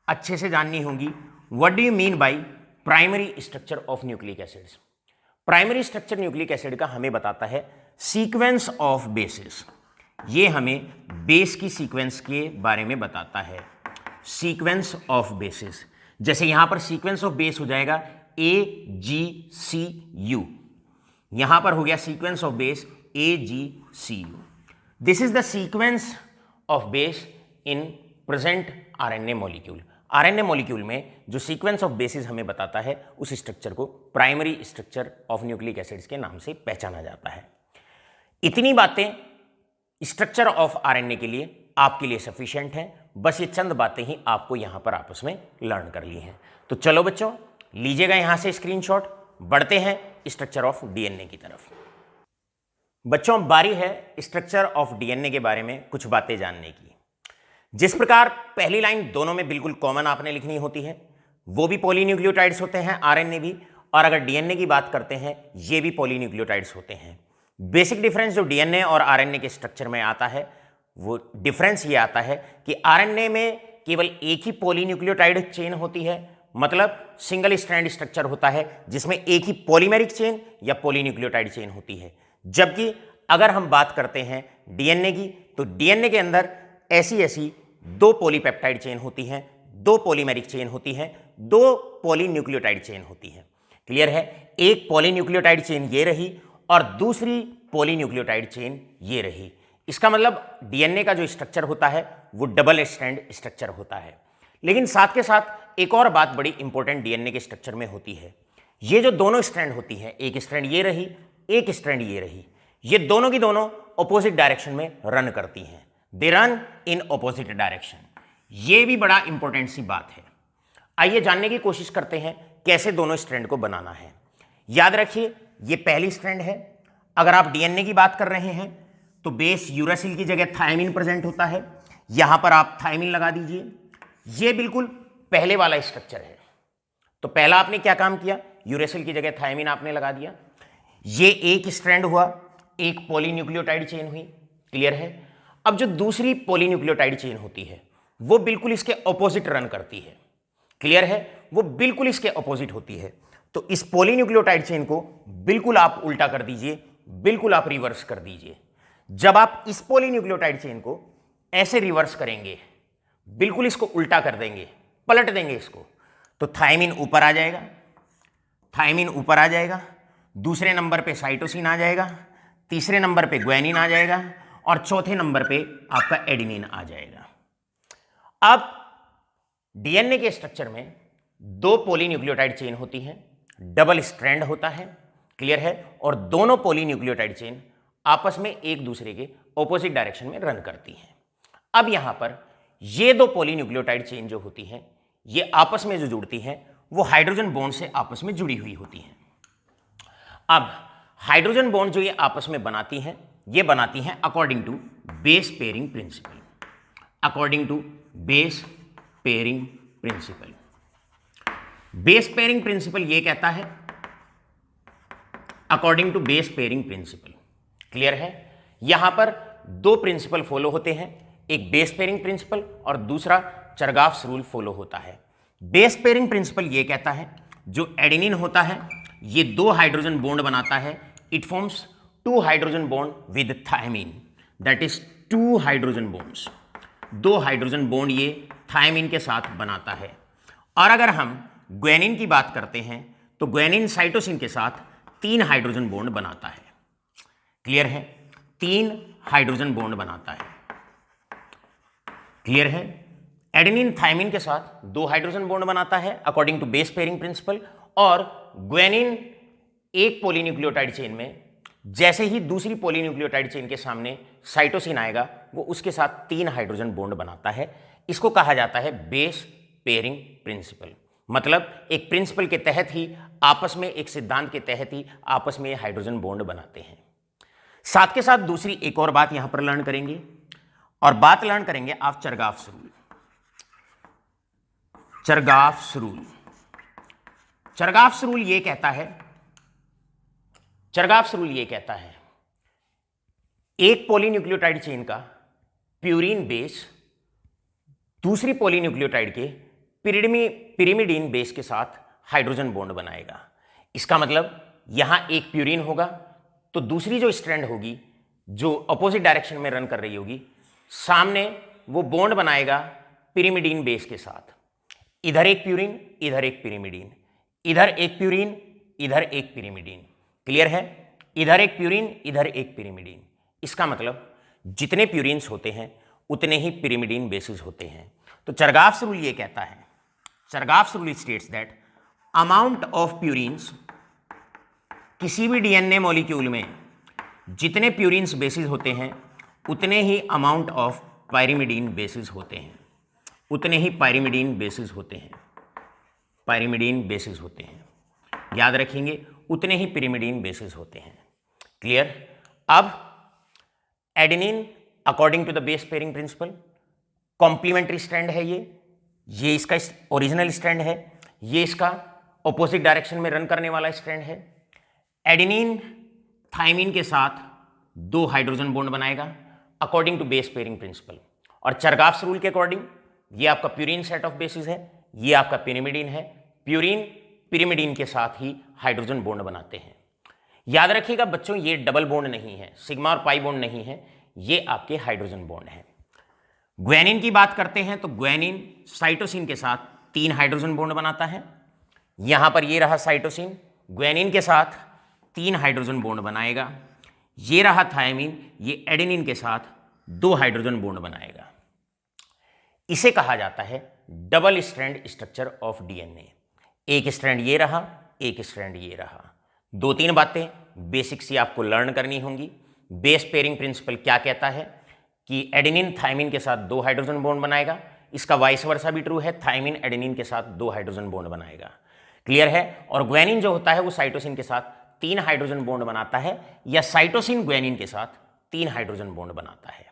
अच्छे से जाननी होगी। What do you mean by primary structure of nucleic acids? Primary structure nucleic acid का हमें बताता है सीक्वेंस ऑफ बेसिस। ये हमें बेस की सीक्वेंस के बारे में बताता है, सीक्वेंस ऑफ बेसिस। जैसे यहां पर सीक्वेंस ऑफ बेस हो जाएगा AgCu, यहां पर हो गया sequence of base AgCu। This is the sequence of base in present RNA molecule. RNA molecule में जो सीक्वेंस ऑफ बेसिस हमें बताता है उस स्ट्रक्चर को primary structure of nucleic acids के नाम से पहचाना जाता है। इतनी बातें स्ट्रक्चर ऑफ आरएनए के लिए आपके लिए सफिशिएंट हैं। बस ये चंद बातें ही आपको यहां पर आपस में लर्न कर ली हैं। तो चलो बच्चों, लीजिएगा यहां से स्क्रीनशॉट, बढ़ते हैं स्ट्रक्चर ऑफ डीएनए की तरफ। बच्चों, बारी है स्ट्रक्चर ऑफ डीएनए के बारे में कुछ बातें जानने की। जिस प्रकार पहली लाइन दोनों में बिल्कुल कॉमन आपने लिखनी होती है, वो भी पॉलीन्यूक्लियोटाइड्स होते हैं, आरएनए भी, और अगर डीएनए की बात करते हैं ये भी पॉलीन्यूक्लियोटाइड्स होते हैं। बेसिक डिफरेंस जो डीएनए और आरएनए के स्ट्रक्चर में आता है वो डिफरेंस ये आता है कि आरएनए में केवल एक ही पॉलीन्यूक्लियोटाइड चेन होती है, मतलब सिंगल स्ट्रैंड स्ट्रक्चर होता है जिसमें एक ही पॉलीमेरिक चेन या पॉलीन्यूक्लियोटाइड चेन होती है। जबकि अगर हम बात करते हैं डीएनए की, तो डीएनए के अंदर ऐसी दो पॉलीपेप्टाइड चेन होती हैं, दो पॉलीमेरिक चेन होती हैं, दो पॉलीन्यूक्लियोटाइड चेन होती है। क्लियर है? एक पॉलीन्यूक्लियोटाइड चेन ये रही और दूसरी पॉलीन्यूक्लियोटाइड चेन ये रही। इसका मतलब डीएनए का जो स्ट्रक्चर होता है वो डबल स्ट्रैंड स्ट्रक्चर होता है। लेकिन साथ के साथ एक और बात बड़ी इंपॉर्टेंट डीएनए के स्ट्रक्चर में होती है, ये जो दोनों स्ट्रैंड होती है, एक स्ट्रैंड ये रही, एक स्ट्रैंड ये रही, ये दोनों की दोनों ऑपोजिट डायरेक्शन में रन करती हैं। They run in opposite direction. ये भी बड़ा इंपॉर्टेंट सी बात है। आइए जानने की कोशिश करते हैं कैसे दोनों स्ट्रैंड को बनाना है। याद रखिए ये पहली स्ट्रैंड है। अगर आप डीएनए की बात कर रहे हैं तो बेस यूरासिल की जगह थायमिन प्रेजेंट होता है, यहां पर आप थायमिन लगा दीजिए। ये बिल्कुल पहले वाला स्ट्रक्चर है। तो पहला आपने क्या काम किया, यूरासिल की जगह थायमिन आपने लगा दिया। ये एक स्ट्रैंड हुआ, एक पॉलीन्यूक्लियोटाइड चेन हुई। क्लियर है? अब जो दूसरी पॉलीन्यूक्लियोटाइड चेन होती है वो बिल्कुल इसके ऑपोजिट रन करती है। क्लियर है? वो बिल्कुल इसके ऑपोजिट होती है। तो इस पॉलीन्यूक्लियोटाइड चेन को बिल्कुल आप उल्टा कर दीजिए, बिल्कुल आप रिवर्स कर दीजिए। जब आप इस पॉलीन्यूक्लियोटाइड चेन को ऐसे रिवर्स करेंगे, बिल्कुल इसको उल्टा कर देंगे, पलट देंगे इसको, तो थायमिन ऊपर आ जाएगा, थायमिन ऊपर आ जाएगा, दूसरे नंबर पे साइटोसिन आ जाएगा, तीसरे नंबर पे ग्वानिन आ जाएगा और चौथे नंबर पे आपका एडेनिन आ जाएगा। अब डीएनए के स्ट्रक्चर में दो पॉलीन्यूक्लियोटाइड चेन होती हैं, डबल स्ट्रैंड होता है। क्लियर है? और दोनों पॉलीन्यूक्लियोटाइड चेन आपस में एक दूसरे के ऑपोजिट डायरेक्शन में रन करती हैं। अब यहां पर ये दो पॉलीन्यूक्लियोटाइड चेन जो होती हैं ये आपस में जो जुड़ती हैं वो हाइड्रोजन बॉन्ड से आपस में जुड़ी हुई होती हैं। अब हाइड्रोजन बॉन्ड जो ये आपस में बनाती हैं, ये बनाती हैं according to base pairing principle. According to base pairing principle. Base pairing principle ये कहता है according to base pairing principle. Clear है? यहां पर दो प्रिंसिपल फॉलो होते हैं, एक बेस पेयरिंग प्रिंसिपल और दूसरा चरगाफ्स रूल फॉलो होता है। बेस पेयरिंग प्रिंसिपल ये कहता है जो एडेनिन होता है ये दो हाइड्रोजन बॉन्ड बनाता है, it forms two hydrogen bond with thymine, that is two hydrogen bonds. दो हाइड्रोजन बॉन्ड ये थायमिन के साथ बनाता है। और अगर हम ग्वानिन की बात करते हैं तो ग्वानिन साइटोसिन के साथ तीन हाइड्रोजन बॉन्ड बनाता है। क्लियर है? तीन हाइड्रोजन बॉन्ड बनाता है। क्लियर है? एडेनिन थायमिन के साथ दो हाइड्रोजन बॉन्ड बनाता है according to base pairing principle, और ग्वानिन एक पॉलीन्यूक्लियोटाइड चेन में जैसे ही दूसरी पॉलीन्यूक्लियोटाइड चेन के सामने साइटोसिन आएगा वो उसके साथ तीन हाइड्रोजन बॉन्ड बनाता है। इसको कहा जाता है बेस पेयरिंग प्रिंसिपल। मतलब एक प्रिंसिपल के तहत ही, आपस में एक सिद्धांत के तहत ही आपस में हाइड्रोजन बॉन्ड बनाते हैं। साथ के साथ दूसरी एक और बात यहां पर लर्न करेंगे, और बात लर्न करेंगे आप चरगाफ्स रूल। चरगाफ्स रूल, चरगाफ्स रूल ये कहता है, चरगाफ्स रूल ये कहता है एक पॉलीन्यूक्लियोटाइड चेन का प्यूरीन बेस दूसरी पॉलीन्यूक्लियोटाइड के पिरिमिडीन बेस के साथ हाइड्रोजन बॉन्ड बनाएगा। इसका मतलब यहां एक प्यूरीन होगा तो दूसरी जो स्ट्रैंड होगी जो अपोजिट डायरेक्शन में रन कर रही होगी, सामने वो बॉन्ड बनाएगा पिरिमिडीन बेस के साथ। इधर एक प्यूरीन, इधर एक पिरिमिडीन, इधर एक प्यूरीन, इधर एक पिरिमिडीन। क्लियर है? इधर एक प्यूरीन, इधर एक पिरिमिडीन। इसका मतलब जितने प्यूरीन्स होते हैं उतने ही पिरिमिडीन बेसिस होते हैं। तो चरगाफ्स रूल ये कहता है, Chargaff's rule states that amount of purines, किसी भी डीएनए मॉलिक्यूल में जितने प्यूरीन्स बेसिस होते हैं उतने ही अमाउंट ऑफ पायरिमिडीन बेसिस होते हैं, उतने ही पायरिमिडीन बेसिस होते हैं, पायरिमिडीन बेसिस होते हैं। याद रखेंगे, उतने ही पिरिमिडीन बेसिस होते हैं। क्लियर? अब adenine according to the base pairing principle complementary strand है, ये इसका ओरिजिनल स्ट्रैंड है, ये इसका ऑपोजिट डायरेक्शन में रन करने वाला स्ट्रैंड है। एडेनिन थाइमिन के साथ 2 हाइड्रोजन बॉन्ड बनाएगा according to base pairing principle, और चरगाफ्स रूल के अकॉर्डिंग ये आपका प्यूरीन सेट ऑफ बेसिस है, ये आपका पिरिमिडीन है। प्यूरीन पिरिमिडीन के साथ ही हाइड्रोजन बॉन्ड बनाते हैं। याद रखिएगा बच्चों, ये डबल बॉन्ड नहीं है, सिग्मा और पाई बॉन्ड नहीं है, ये आपके हाइड्रोजन बॉन्ड है। ग्वेनिन की बात करते हैं तो ग्वेनिन साइटोसिन के साथ 3 हाइड्रोजन बॉन्ड बनाता है। यहां पर ये रहा साइटोसिन, ग्वेनिन के साथ 3 हाइड्रोजन बॉन्ड बनाएगा। ये रहा थायमिन, ये एडेनिन के साथ 2 हाइड्रोजन बॉन्ड बनाएगा। इसे कहा जाता है double strand structure of DNA. एक स्ट्रैंड ये रहा, एक स्ट्रैंड ये रहा। 2-3 बातें बेसिक सी आपको लर्न करनी होंगी। बेस पेयरिंग प्रिंसिपल क्या कहता है कि एडेनिन थाइमिन के साथ 2 हाइड्रोजन बॉन्ड बनाएगा, इसका वाइस वर्सा भी ट्रू है, थाइमिन एडेनिन के साथ 2 हाइड्रोजन बॉन्ड बनाएगा। क्लियर है? और ग्वेनिन जो होता है वो साइटोसिन के साथ 3 हाइड्रोजन बॉन्ड बनाता है, या साइटोसिन ग्वेनिन के साथ 3 हाइड्रोजन बॉन्ड बनाता है।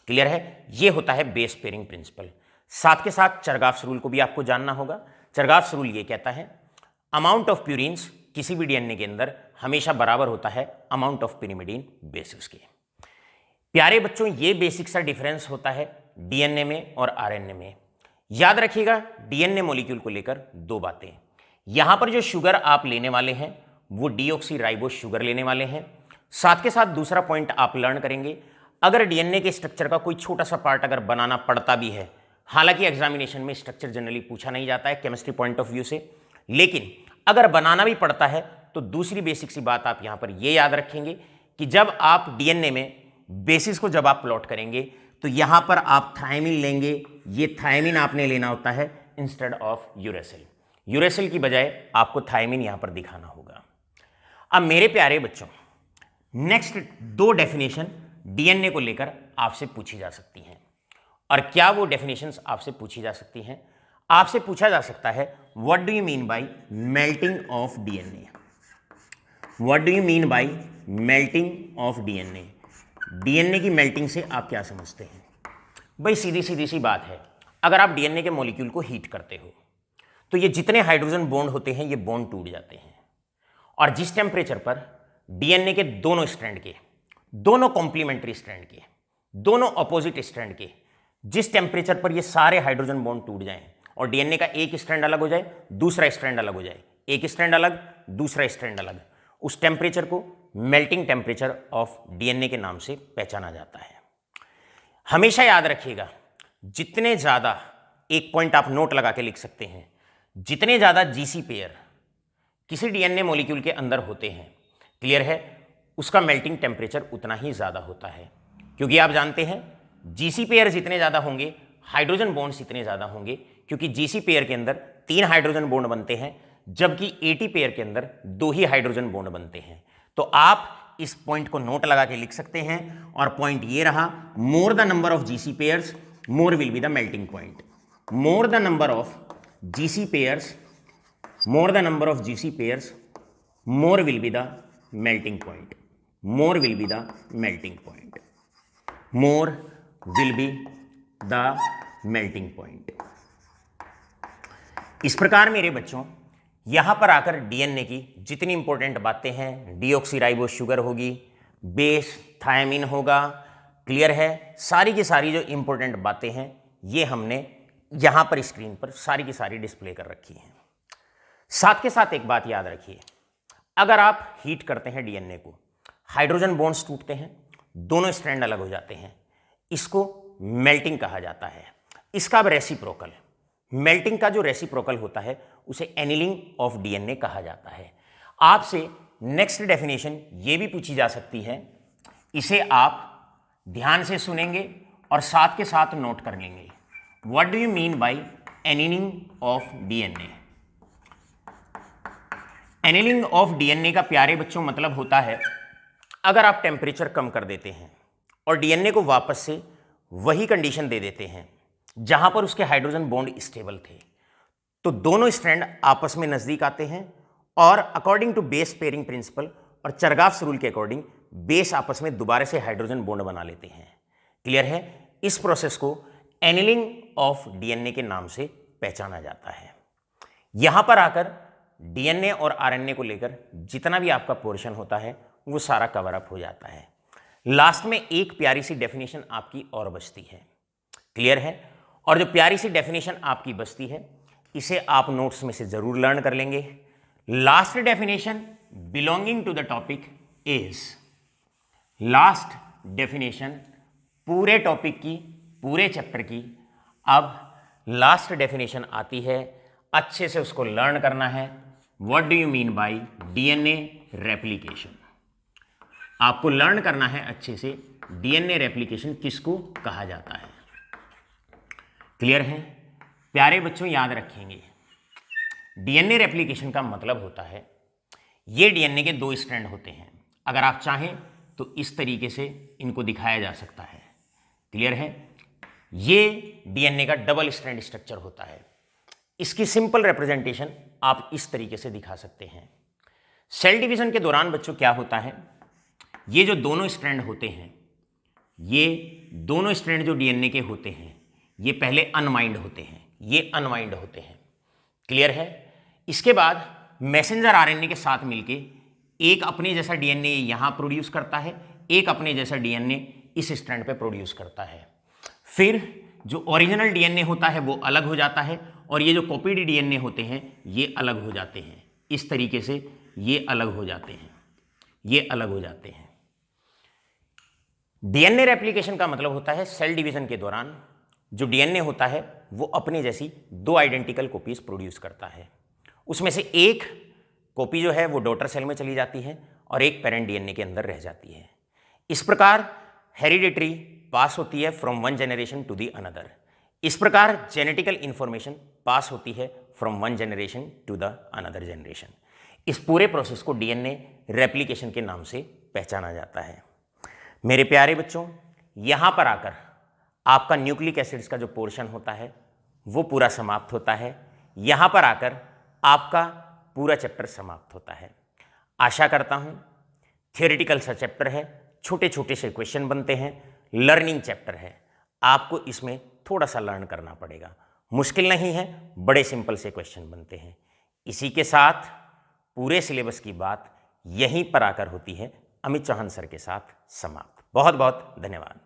क्लियर है? ये होता है बेस पेयरिंग प्रिंसिपल। साथ के साथ चरगाफ्स रूल को भी आपको जानना होगा। चरगाफ्स रूल ये कहता है अमाउंट ऑफ प्यूरिन्स किसी भी डीएनए के अंदर हमेशा बराबर होता है अमाउंट ऑफ पिरिमिडीन बेसिस के। प्यारे बच्चों, ये बेसिक सा डिफरेंस होता है डीएनए में और आरएनए में। याद रखिएगा डीएनए मॉलिक्यूल को लेकर 2 बातें। यहां पर जो शुगर आप लेने वाले हैं वो डीऑक्सीराइबोस शुगर लेने वाले हैं। साथ के साथ दूसरा पॉइंट आप लर्न करेंगे, अगर डीएनए के स्ट्रक्चर का कोई छोटा सा पार्ट अगर बनाना पड़ता भी है, हालांकि एग्जामिनेशन में स्ट्रक्चर जनरली पूछा नहीं जाता है केमिस्ट्री पॉइंट ऑफ व्यू से, लेकिन अगर बनाना भी पड़ता है तो दूसरी बेसिक सी बात आप यहां पर ये याद रखेंगे कि जब आप डीएनए में बेसिस को जब आप प्लॉट करेंगे तो यहां पर आप थायमिन लेंगे, ये थायमिन आपने लेना होता है इंस्टेड ऑफ यूरेसिल। यूरेसिल की बजाय आपको थायमिन यहां पर दिखाना होगा। अब मेरे प्यारे बच्चों, नेक्स्ट 2 डेफिनेशन डीएनए को लेकर आपसे पूछी जा सकती हैं। और क्या वो डेफिनेशंस आपसे पूछी जा सकती हैं? आपसे पूछा जा सकता है what do you mean by melting of DNA. What do you mean by melting of DNA. DNA की मेल्टिंग से आप क्या समझते हैं? भाई सीधी सी बात है, अगर आप डीएनए के मॉलिक्यूल को हीट करते हो तो ये जितने हाइड्रोजन बॉन्ड होते हैं ये बॉन्ड टूट जाते हैं, और जिस टेम्परेचर पर डीएनए के दोनों स्ट्रैंड के, दोनों कॉम्प्लीमेंट्री स्ट्रैंड के, दोनों अपोजिट स्ट्रैंड के, जिस टेम्परेचर पर ये सारे हाइड्रोजन बॉन्ड टूट जाएं और डीएनए का एक स्ट्रैंड अलग हो जाए, दूसरा स्ट्रैंड अलग हो जाए, एक स्ट्रैंड अलग, दूसरा स्ट्रैंड अलग, उस टेम्परेचर को मेल्टिंग टेम्परेचर ऑफ डीएनए के नाम से पहचाना जाता है। हमेशा याद रखिएगा, जितने ज्यादा, एक पॉइंट आप नोट लगा के लिख सकते हैं, जितने ज्यादा जीसी पेयर किसी डीएनए मॉलिक्यूल के अंदर होते हैं, क्लियर है, उसका मेल्टिंग टेम्परेचर उतना ही ज्यादा होता है। क्योंकि आप जानते हैं जीसी पेयर जितने ज्यादा होंगे हाइड्रोजन बॉन्ड्स इतने ज्यादा होंगे, क्योंकि जीसी पेयर के अंदर 3 हाइड्रोजन बॉन्ड बनते हैं, जबकि एटी पेयर के अंदर 2 ही हाइड्रोजन बॉन्ड बनते हैं। तो आप इस पॉइंट को नोट लगा के लिख सकते हैं, और पॉइंट ये रहा, more the number of GC pairs more will be the melting point. More the number of GC pairs more the number of GC pairs, more will be the melting point. More will be the melting point. More will be the melting point. इस प्रकार मेरे बच्चों यहां पर आकर DNA की जितनी important बातें हैं, डीऑक्सीराइबोस शुगर होगी, बेस थायमिन होगा, क्लियर है, सारी की सारी जो इंपॉर्टेंट बातें हैं ये हमने यहां पर स्क्रीन पर सारी की सारी डिस्प्ले कर रखी हैं। साथ के साथ एक बात याद रखिए, अगर आप हीट करते हैं डीएनए को, हाइड्रोजन बॉन्ड्स टूटते हैं, दोनों स्ट्रैंड अलग हो जाते हैं, इसको मेल्टिंग कहा जाता है। इसका अब रेसिप्रोकल, मेल्टिंग का जो रेसिप्रोकल होता है उसे एनिलिंग ऑफ डीएनए कहा जाता है। आपसे नेक्स्ट डेफिनेशन ये भी पूछी जा सकती है, इसे आप ध्यान से सुनेंगे और साथ के साथ नोट कर लेंगे। What do you mean by annealing of DNA? Annealing of DNA का प्यारे बच्चों मतलब होता है, अगर आप टेम्परेचर कम कर देते हैं और डीएनए को वापस से वही कंडीशन दे देते हैं जहां पर उसके हाइड्रोजन बॉन्ड स्टेबल थे, तो दोनों स्ट्रैंड आपस में नजदीक आते हैं और according to base pairing principle और चरगाव्स रूल के अकॉर्डिंग बेस आपस में दोबारा से हाइड्रोजन बॉन्ड बना लेते हैं। क्लियर है? इस प्रोसेस को एनिलिंग ऑफ डीएनए के नाम से पहचाना जाता है। यहां पर आकर डीएनए और आरएनए को लेकर जितना भी आपका पोर्शन होता है वो सारा कवर अप हो जाता है। लास्ट में एक प्यारी सी डेफिनेशन आपकी और बचती है। क्लियर है? और जो प्यारी सी डेफिनेशन आपकी बचती है इसे आप नोट्स में से जरूर लर्न कर लेंगे। Last definition belonging to the topic is, last definition पूरे टॉपिक की, पूरे चैप्टर की अब लास्ट डेफिनेशन आती है, अच्छे से उसको लर्न करना है। What do you mean by DNA replication? आपको लर्न करना है अच्छे से डीएनए रेप्लिकेशन किसको कहा जाता है। क्लियर है? प्यारे बच्चों याद रखेंगे, डीएनए रेप्लिकेशन का मतलब होता है ये डीएनए के दो स्ट्रैंड होते हैं। अगर आप चाहें तो इस तरीके से इनको दिखाया जा सकता है। क्लियर है? ये डीएनए का डबल स्ट्रैंड स्ट्रक्चर होता है। इसकी सिंपल रिप्रेजेंटेशन आप इस तरीके से दिखा सकते हैं। सेल डिवीजन के दौरान बच्चों क्या होता है, ये जो दोनों स्ट्रैंड होते हैं, ये दोनों स्ट्रैंड जो डीएनए के होते हैं ये पहले अनवाइंड होते हैं, ये अनवाइंड होते हैं। क्लियर है? इसके बाद मैसेंजर आरएनए के साथ मिलके एक अपने जैसा डीएनए यहां प्रोड्यूस करता है, एक अपने जैसा डीएनए इस स्ट्रैंड पे प्रोड्यूस करता है। फिर जो ओरिजिनल डीएनए होता है वो अलग हो जाता है और ये जो कॉपीड डीएनए होते हैं ये अलग हो जाते हैं। इस तरीके से ये अलग हो जाते हैं, ये अलग हो जाते हैं। डीएनए रेप्लिकेशन का मतलब होता है सेल डिवीजन के दौरान जो डीएनए होता है वो अपने जैसी दो आइडेंटिकल कॉपीज प्रोड्यूस करता है। उसमें से एक कॉपी जो है वो डॉटर सेल में चली जाती है और एक पेरेंट डीएनए के अंदर रह जाती है। इस प्रकार हेरिडिटरी पास होती है from one generation to the another. इस प्रकार जेनेटिकल इंफॉर्मेशन पास होती है from one generation to the another generation. इस पूरे प्रोसेस को डीएनए रेप्लिकेशन के नाम से पहचाना जाता है। मेरे प्यारे बच्चों, यहां पर आकर आपका न्यूक्लिक एसिड्स का जो पोर्शन होता है वो पूरा समाप्त होता है। यहां पर आकर आपका पूरा चैप्टर समाप्त होता है। आशा करता हूं थियोरेटिकल सा चैप्टर है, छोटे छोटे से क्वेश्चन बनते हैं, लर्निंग चैप्टर है, आपको इसमें थोड़ा सा लर्न करना पड़ेगा। मुश्किल नहीं है, बड़े सिंपल से क्वेश्चन बनते हैं। इसी के साथ पूरे सिलेबस की बात यहीं पर आकर होती है अमित चौहान सर के साथ समाप्त। बहुत बहुत धन्यवाद।